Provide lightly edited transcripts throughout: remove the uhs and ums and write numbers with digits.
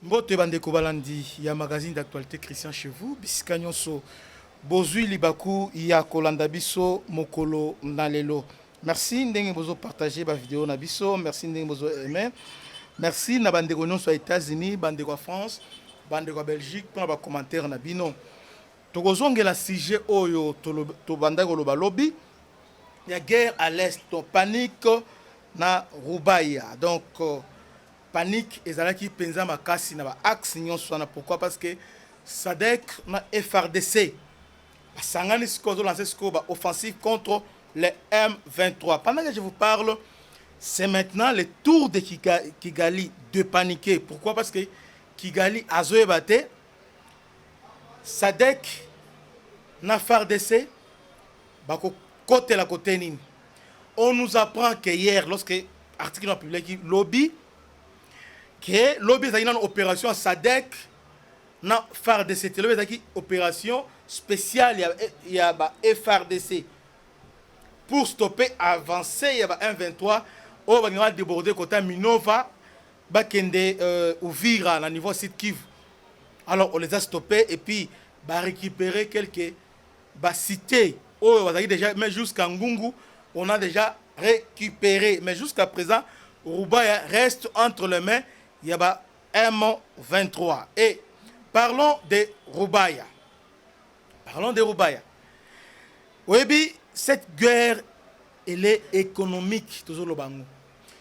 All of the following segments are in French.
Mbote bandeko balandi ya magazine d'actualité Christian chez vous bisika nyonso bozui libaku ya kolanda biso mokolo na lelo. Merci ndenge bozo partager ba vidéo na biso, merci ndenge bozo aimer. Merci na bandeko nyonso aux États-Unis, bandeko à France, bandeko à Belgique pour ba commentaire na bino. Tokozongela sujet oyo to bandako loba lobby ya guerre à l'est, panique na Rubaya. Donc panique ezalaki penza makasi na ba axe nyonso na pourquoi parce que SADC na FRDC basangani sikozo lancer sikozo ba offensive contre les M23. Pendant que je vous parle, c'est maintenant le tour de Kigali de paniquer. Pourquoi? Parce que Kigali a zoebate SADC na FRDC bako côté la côté nini. On nous apprend que hier lorsque article en public lobby que lobby a une opération SADC na FARDC, lobby a une opération spéciale il y a FARDC pour stopper avancer il y a M23 au va déborder côté Minova bakende Uvira na niveau site Kivu. Alors on les a stoppés et puis ba récupérer quelques cités oh déjà mais jusqu'à Ngungu on a déjà récupéré mais jusqu'à présent Rubaya reste entre les mains. Il y a M23. Et parlons de Rubaya. Parlons de Rubaya. Oui, cette guerre, elle est économique. Toujours le bango.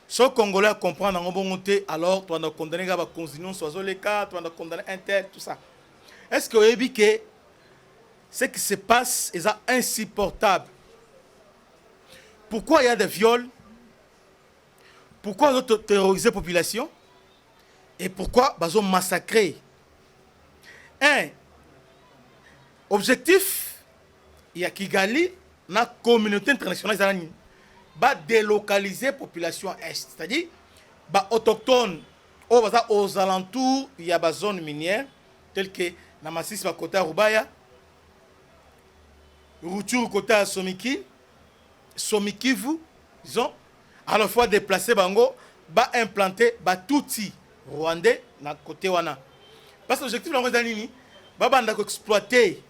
Si les Congolais comprennent en bon côté, alors tu vas condamner la consignation, soit les cas, tu vas condamner un tel, tout ça. Est-ce que vous avez que ce qui se passe est insupportable? Pourquoi il y a des viols? Pourquoi ils ont terrorisé la population? Et pourquoi ils ont massacré? Un objectif, il y a Kigali, la communauté internationale, va délocaliser la population est. C'est-à-dire, les autochtones aux alentours, il y a des zones minières, telles que la massif côté Rubaya, Ruchuru côté Somiki, Somikivu, ils ont à la fois déplacé Bango, va implanter Batouti. Rwandais na côté wana parce que l'objectif là nini banda exploiter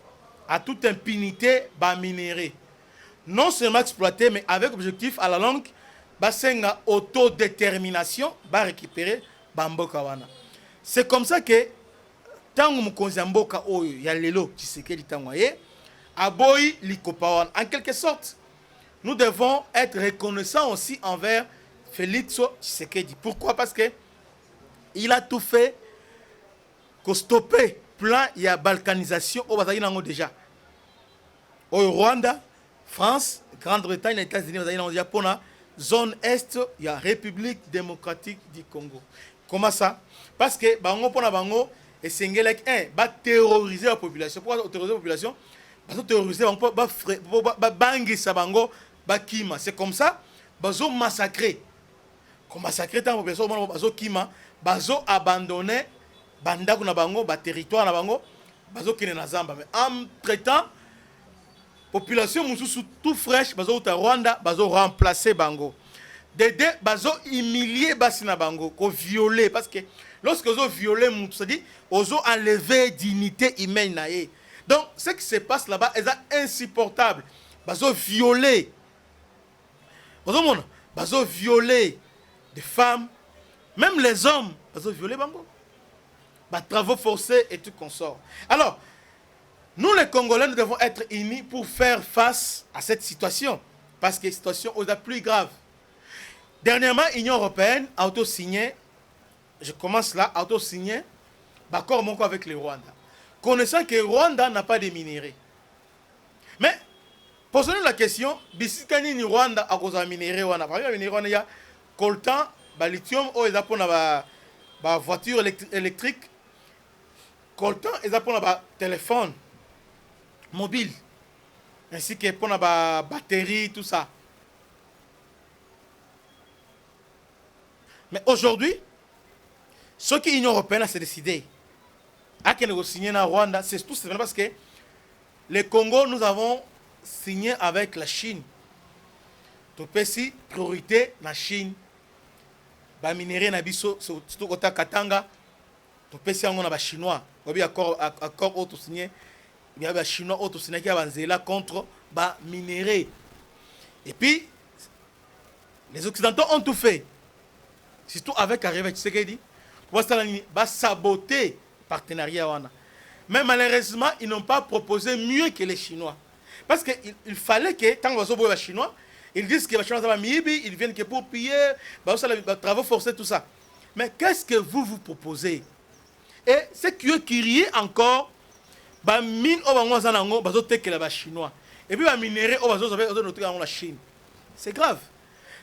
à toute impunité ba minerai non seulement exploiter mais avec objectif à la longue ba senga autodétermination ba récupérer ba mboka wana. C'est comme ça que tangu mukonzi mboka oyo ya lelo Tshisekedi tangwaye aboyi likopa wana. En quelque sorte nous devons être reconnaissants aussi envers Félix Tshisekedi. Pourquoi? Parce que il a tout fait pour stopper plan il y a balkanisation au Bazali nango déjà. Au Rwanda, France, Grande-Bretagne, les États-Unis, Bazali nango déjà pour la zone est, il y a République démocratique du Congo. Comment ça? Parce que bango pona bango et sengele un va terroriser la population. Pourquoi terroriser la population? Parce que terroriser bango ba bangi sa bango ba kima. C'est comme ça bazo massacrer. Comme massacrer tant population bazo kima. Bazo abandonné bandako na bango ba territoire na bango bazo kine na zamba mais entre temps population mususu tout fraîche bazo uta Rwanda bazo remplacer bango dede bazo humilier basi na bango ko violer parce que lorsque ozo violer mutu ça dit ozo enlever dignité humaine na ye. Donc ce qui se passe là-bas est insupportable. Bazo violer bazo violer des femmes. Même les hommes, ils ont violé Bango. Travaux forcés et tout consort. Alors, nous les Congolais, nous devons être unis pour faire face à cette situation. Parce que la situation est la plus grave. Dernièrement, l'Union européenne a auto-signé, je commence là, a auto-signé, d'accord avec le Rwanda. Connaissant que le Rwanda n'a pas de minerais. Mais, posons-nous la question, Bisikani ni Rwanda a cause de minerais. Par exemple, il y a coltan, lithium ou ils apprennent la voiture électrique, coltan ils apprennent la téléphone mobile, ainsi que pour la batterie, tout ça. Mais aujourd'hui, ce que l'Union européenne s'est décidé à signer na Rwanda, c'est tout simplement parce que le Congo, nous avons signé avec la Chine. Tout petit priorité la Chine. Ba minéré na biso surtout kota Katanga topesi yango na ba chinois obi accord auto signé il y a ba chinois auto signé qui avanzela contre ba minéraux. Et puis les occidentaux ont tout fait, surtout avec Arrivé Tshisekedi, pour saboter le partenariat wana. Mais malheureusement ils n'ont pas proposé mieux que les Chinois, parce qu'il fallait que tant que les Chinois ils disent que les Chinois ils viennent que pour piller, travaux forcés, tout ça. Mais qu'est-ce que vous proposez? Et c'est qui rit encore, mine au chinois. Et puis minerai au la Chine. C'est grave.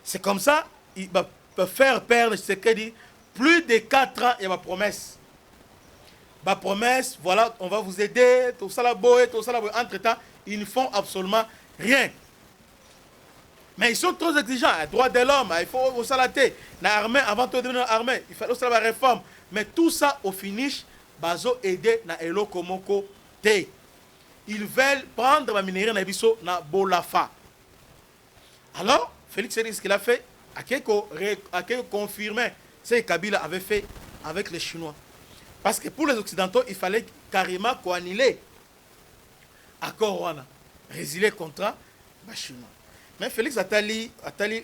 C'est comme ça, il va faire perdre ce qu'il dit. Plus de 4 ans, il y a ma promesse. Ma promesse, voilà, on va vous aider, tout ça la boue, tout ça la boue. Entre-temps, ils ne font absolument rien. Mais ils sont trop exigeants. Droit de l'homme, il faut vous salater. L'armée, avant de devenir armée, il faut aussi la réforme. Mais tout ça, au finish, bazo aider na elo komoko te. Ils veulent prendre la minerai na biso na bolafa. Alors, Félix Tshisekedi, ce qu'il a fait, a quelque confirmé ce que Kabila avait fait avec les Chinois. Parce que pour les Occidentaux, il fallait carrément annuler l'accord Rwanda, résilier le contrat les Chinois. Mais Félix Attali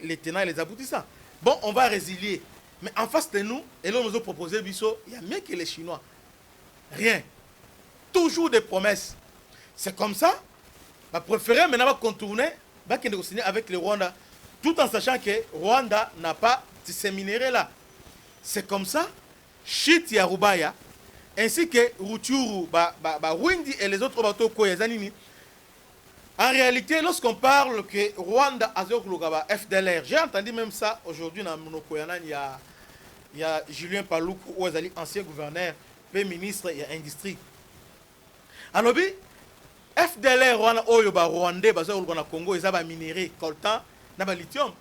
les tenants et les aboutissants. Bon, on va résilier. Mais en face de nous, et là, nous avons proposé, il y a mieux que les Chinois. Rien. Toujours des promesses. C'est comme ça. On préférer maintenant contourner, signer avec le Rwanda, tout en sachant que Rwanda n'a pas ces minéraux là. C'est comme ça. Chit Yarubaya, ainsi que Rutshuru, Windi et les autres bateaux Koyazanini. En réalité, lorsqu'on parle que Rwanda a FDLR, j'ai entendu même ça aujourd'hui dans Monokoyana, il y a Julien Paluku, ancien gouverneur, ministre et industrie. Alors, FDLR Rwanda, Rwandais, Congo, ils ont minéré, coltan, lithium.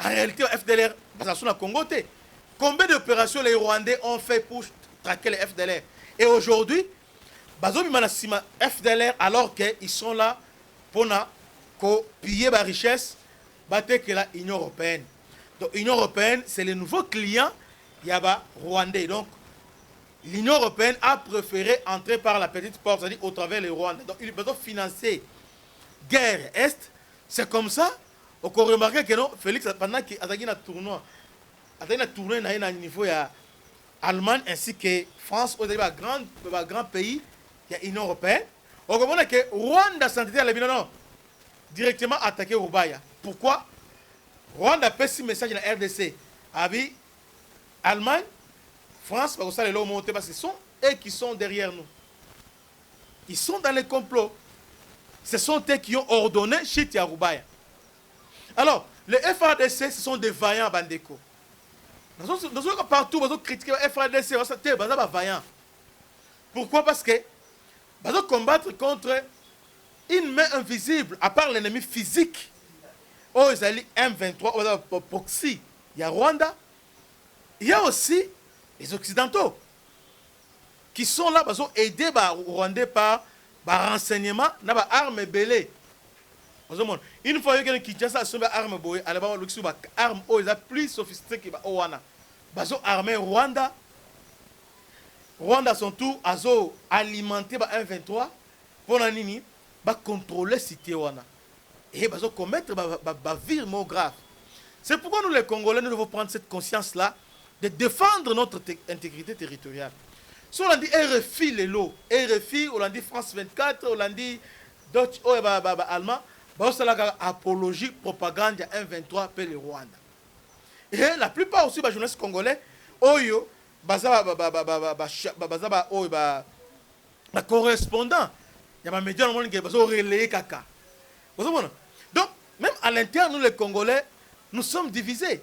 En réalité, FDLR, ils Congo. Combien d'opérations les Rwandais ont fait pour traquer les FDLR? Et aujourd'hui, FDLR, alors qu'ils sont là, pour piller la richesse, que l'Union européenne. Donc l'Union européenne, c'est le nouveau client rwandais. Donc l'Union européenne a préféré entrer par la petite porte, c'est-à-dire au travers les Rwandais. Donc il doit financer guerre Est. C'est comme ça. On peut remarquer que non, Félix, pendant qu'il a un tournoi, à un niveau Allemagne ainsi que France, au grand pays, il y a l'Union européenne. On comprend que Rwanda s'entendait à la directement attaqué au Rubaya. Pourquoi? Rwanda a fait ce message dans la RDC. Abi, Allemagne, France, parce que ce sont eux qui sont derrière nous. Ils sont dans les complots. Ce sont eux qui ont ordonné Chit à Rubaya. Alors, les FRDC, ce sont des vaillants bandeko. Partout, on critique les FRDC, c'est des vaillants. Pourquoi? Parce que ils combattre contre une main invisible, à part l'ennemi physique. Oh, ils allaient M23, Proxy. Il y a Rwanda. Il y a aussi les Occidentaux qui sont là, ils ont aidé les Rwandais par renseignement, par armes belées. Une fois que Kinshasa a des armes belées, les armes plus sophistiquées que les Rwanda. Ils ont armé Rwanda. Rwanda sont tous alimentés par M23 pour contrôler la cité. Et ils commettre des virements graves. C'est pourquoi nous, les Congolais, nous devons prendre cette conscience-là de défendre notre intégrité territoriale. Si on a dit RFI, les lots, RFI, on a dit France 24, on a dit Deutsche, Allemand, on a apologie, propagande de M23 pour le Rwanda. Et la plupart aussi des journalistes congolais, Oyo, correspondant, il y a des médias qui ont relayé caca. Donc, même à l'intérieur, nous les Congolais, nous sommes divisés.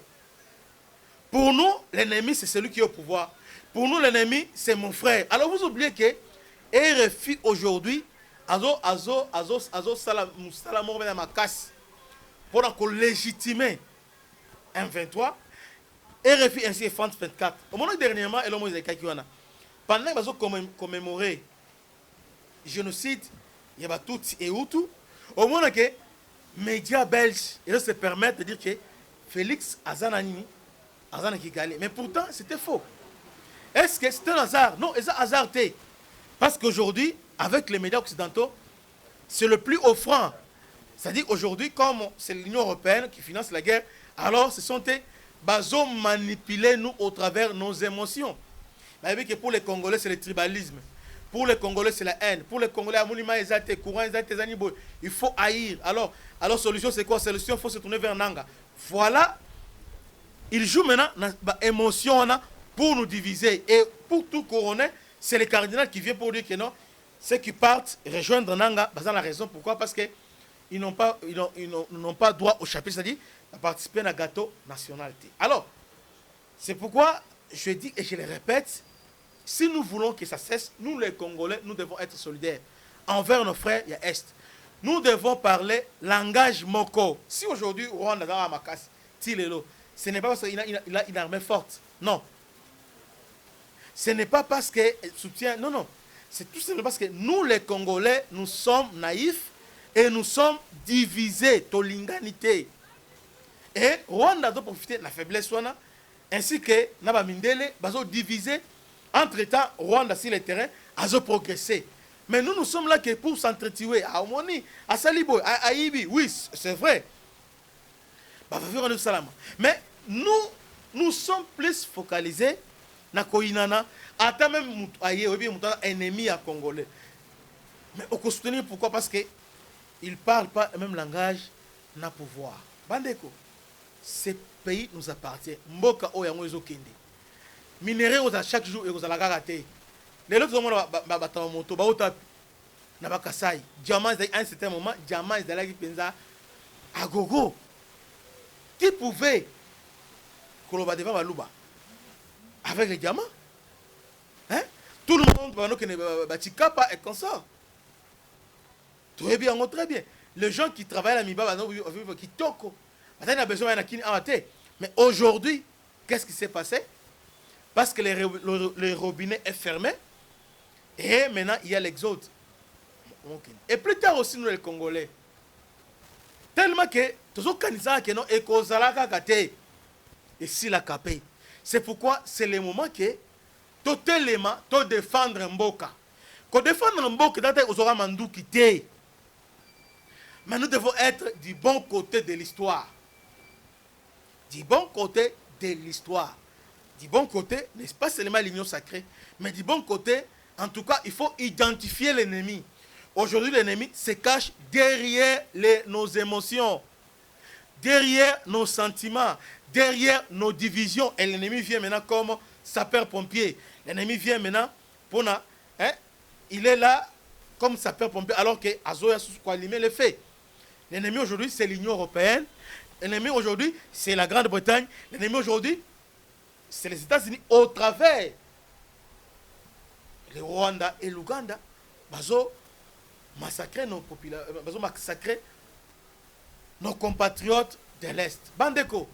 Pour nous, l'ennemi, c'est celui qui est au pouvoir. Pour nous, l'ennemi, c'est mon frère. Alors, vous oubliez que RFI aujourd'hui, pour légitimer M23, RFI ainsi et France 24. Au moment dernièrement, pendant qu'ils ont commémoré le génocide, il y a tout et Hutu, au moment que les médias belges se permettent de dire que Félix Azanani, Kigali. Mais pourtant, c'était faux. Est-ce que c'est un hasard? Non, c'est un hasard. Parce qu'aujourd'hui, avec les médias occidentaux, c'est le plus offrant. C'est-à-dire aujourd'hui, comme c'est l'Union européenne qui finance la guerre, alors ce sont des basos manipulés nous au travers de nos émotions. Vous savez que pour les Congolais, c'est le tribalisme. Pour les Congolais, c'est la haine. Pour les Congolais, il faut haïr. Alors solution, c'est quoi? Solution, il faut se tourner vers Nanga. Voilà, il joue maintenant l'émotion pour nous diviser. Et pour tout couronner, c'est le cardinal qui vient pour dire que non, ceux qui partent rejoindre Nanga, c'est la raison pourquoi, parce que ils n'ont pas droit au chapitre, c'est-à-dire à participer à un gâteau nationalité. Alors, c'est pourquoi je dis et je le répète, si nous voulons que ça cesse, nous les Congolais, nous devons être solidaires envers nos frères, il y a Est. Nous devons parler langage moko. Si aujourd'hui, Rwanda dans Amakas, Tilelo, ce n'est pas parce qu'il a une armée forte. Non. Ce n'est pas parce qu'il soutient. Non, non. C'est tout simplement parce que nous, les Congolais, nous sommes naïfs et nous sommes divisés, tolinganité. Et Rwanda doit profiter de la faiblesse, ainsi que Naba Mindele, bazo divisé. Entre-temps, Rwanda, sur le terrain, a progressé. Mais nous sommes là que pour s'entretuer à Omoni, à Salibo, à Ibi. Oui, c'est vrai. Mais nous sommes plus focalisés na Koinana, à même un ennemi à Congolais. Mais on peut soutenir pourquoi? Parce qu'ils ne parlent pas le même langage na pouvoir. Bandeko, ce pays nous appartient. Mboka Oyango Ezokende. Minéraux aux chaque jour et aux alagaraté. Les autres hommes battent moto, baota na bakasai. Diamant à un certain moment, diamant est là qui pensa à gogo. Qui pouvait koloba devant baluba avec les diamants? Hein? Tout le monde va nous connaître batikapa et consort. Très bien, très bien. Les gens qui travaillent à Miba qui toko. Maintenant, il a besoin d'un kini amaté. Mais aujourd'hui, qu'est-ce qui s'est passé? Parce que le robinet est fermé. Et maintenant, il y a l'exode. Et plus tard aussi, nous les Congolais. Tellement que, tous les Kanisa qui n'ont écosala kate. Et si la capé. C'est pourquoi c'est le moment que, tout élément, tout défendre Mboka. Quand défendre Mboka, vous aurez mandou quitté. Mais nous devons être du bon côté de l'histoire. Du bon côté de l'histoire. Du bon côté, n'est-ce pas seulement l'union sacrée, mais du bon côté, en tout cas, il faut identifier l'ennemi. Aujourd'hui, l'ennemi se cache derrière nos émotions, derrière nos sentiments, derrière nos divisions. Et l'ennemi vient maintenant comme sapeur-pompier. L'ennemi vient maintenant pour... il est là comme sapeur-pompier, alors que Azoya Souskwalime le fait. L'ennemi aujourd'hui, c'est l'Union européenne. L'ennemi aujourd'hui, c'est la Grande-Bretagne. L'ennemi aujourd'hui, c'est les États-Unis au travers le Rwanda et l'Ouganda. Bazo massacrer nos populations, bazo massacrer nos compatriotes de l'Est. Bandeko,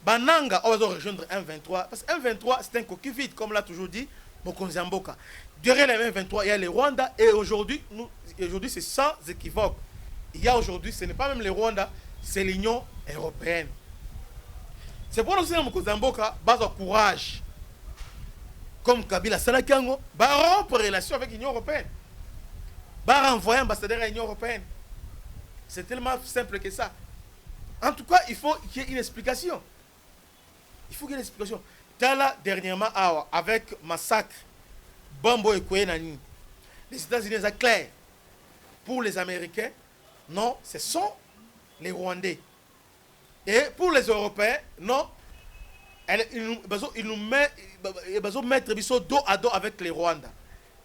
Bananga, on va rejoindre M23. Parce que M23, c'est un coquille vide, comme l'a toujours dit Mokonzi Mboka. Derrière les M23, il y a le Rwanda. Et aujourd'hui, c'est sans équivoque. Il y a aujourd'hui, ce n'est pas même le Rwanda, c'est l'Union européenne. C'est pour nous que Mokonzi Mboka base au courage. Comme Kabila Salakango, va rompre relation avec l'Union européenne. Va renvoyer un ambassadeur à l'Union européenne. C'est tellement simple que ça. En tout cas, il faut qu'il y ait une explication. Il faut qu'il y ait une explication. Tala, dernièrement, avec massacre, Bambo et Kouenani, les États-Unis sont clairs. Pour les Américains, non, ce sont les Rwandais. Et pour les Européens, non, ils nous mettent dos à dos avec les Rwandais.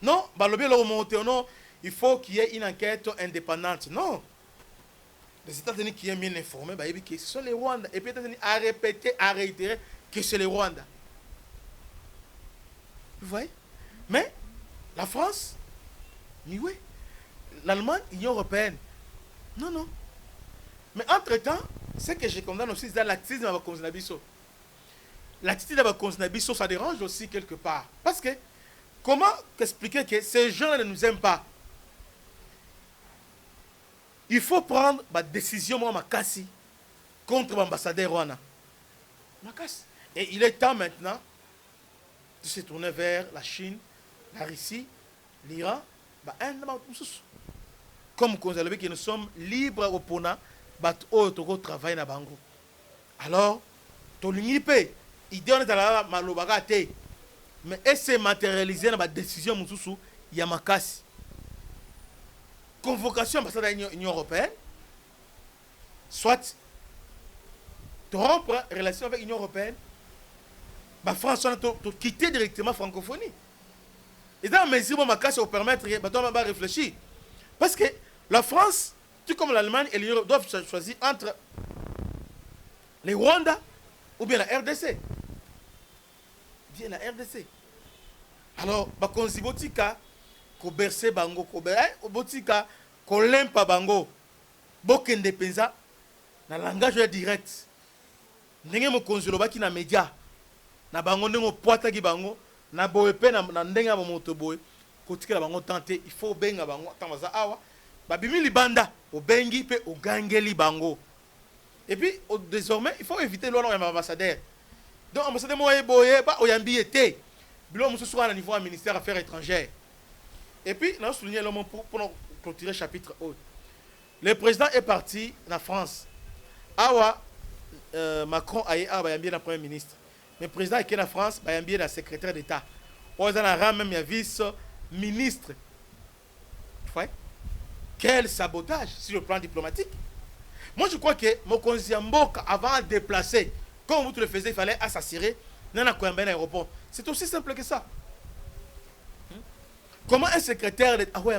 Non, non, il faut qu'il y ait une enquête indépendante. Non. Les États-Unis qui sont bien informés, ce sont les Rwandais. Et puis les États-Unis à répéter, à réitérer que c'est les Rwandais. Vous voyez? Mais la France, oui. L'Allemagne, l'Union européenne. Non, non. Mais entre-temps, ce que je condamne aussi, c'est l'actisme de la Konzinabiso. L'attitude de la Konzinabiso, ça dérange aussi quelque part. Parce que, comment expliquer que ces gens ne nous aiment pas? Il faut prendre ma décision, moi, Makassi, contre l'ambassadeur Rwanda. Makassi. Et il est temps maintenant de se tourner vers la Chine, la Russie, l'Iran, comme que nous sommes libres au Pona, au travail na bango. Alors, tolingi pe, idée on est à la malobaga te, mais et se matérialiser dans la décision mususu yamakasi. Convocation ambassade de l'Union européenne, soit de rompre relation avec l'Union européenne, la France a quitté directement la francophonie. Et dans la mesure où Makassi va permettre de réfléchir. Parce que la France, tout comme l'Allemagne et l'Union doivent choisir entre les Rwanda ou bien la RDC. Bien la RDC. Alors, bakonzi botika ko berse bango ko botika ko lempa bango bokende penza na langage direct. Ndenge mokonzi lobaki na média na bango ndenge poataki bango na boye pe na ndenge ba moto boye kotikela bango tenter il faut benga bango tamaza awa babimi libanda obengi pe ogangeli bango. Et puis désormais il faut éviter l'ambassadeur. Donc ambassadeur moye boye ba oyambi été bilo musu soit à niveau ministère affaires étrangères. Et puis nous souligner l'homme pour clôturer chapitre haut. Le président est parti en France. Awa Macron a yambi la premier ministre. Le président est en France, il y a la secrétaire d'État. On a même un vice-ministre. Quel sabotage sur le plan diplomatique. Moi, je crois que Mokonzi Mboka, avant de déplacer, comme vous le faisiez, il fallait assassiner dans l'aéroport. C'est aussi simple que ça. Comment un secrétaire d'État a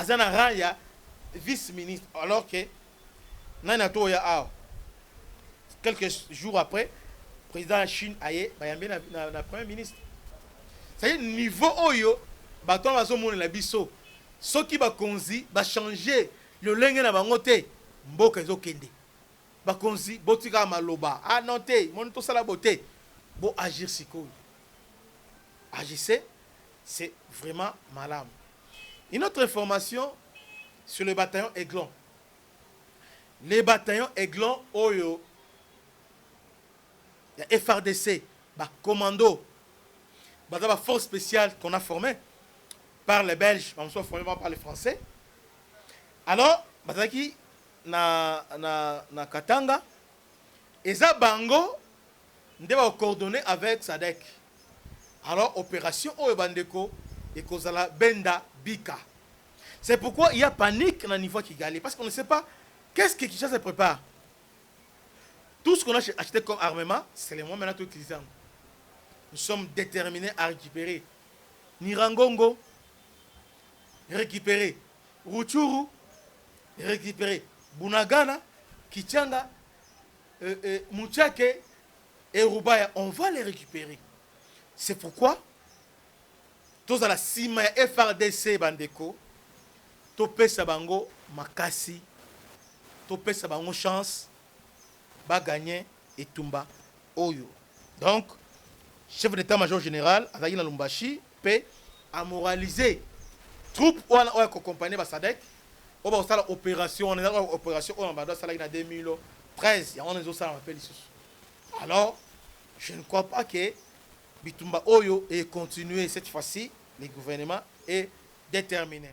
un vice-ministre, alors que quelques jours après, le président de la Chine a eu le premier ministre. C'est-à-dire niveau oyo, baton bazomone la biso. Ce qui va konzi va changer le lenge na bangote mboka ezokende. Ba konzi botika maloba. Ah non te, mon to sala beauté. Bo agir siko. Agissez, c'est vraiment malade. Une autre information sur le bataillon Aiglon. Les bataillons Aiglon oyo il y a FRDC, commando, la force spéciale qu'on a formée par les Belges, on soit formé par les Français. Alors, bazaki na Katanga, et ça bango, on va coordonner avec SADC. Alors, opération Oebandeko et Kozala Benda Bika. C'est pourquoi il y a panique dans le niveau Kigali, parce qu'on ne sait pas qu'est-ce que Kinshasa se prépare. Tout ce qu'on a acheté comme armement, c'est les moyens maintenant utilisés. Nous sommes déterminés à récupérer Nirangongo, récupérer Ruchuru, récupérer Bunagana, Kichanga, Mouchake et Rubaya. On va les récupérer. C'est pourquoi, tous à la Sima FRDC Bandeko, Topé Sabango, Makasi, Topé Sabango Chance, ba gagner et Tumba Oyo. Donc, chef d'état-major général, Azagina Lumbashi, peut amoraliser troupes ou accompagner Sadek. On va faire l'opération, on a une opération en 2013. Alors, je ne crois pas que Bitumba Oyo ait continué cette fois-ci. Le gouvernement est déterminé.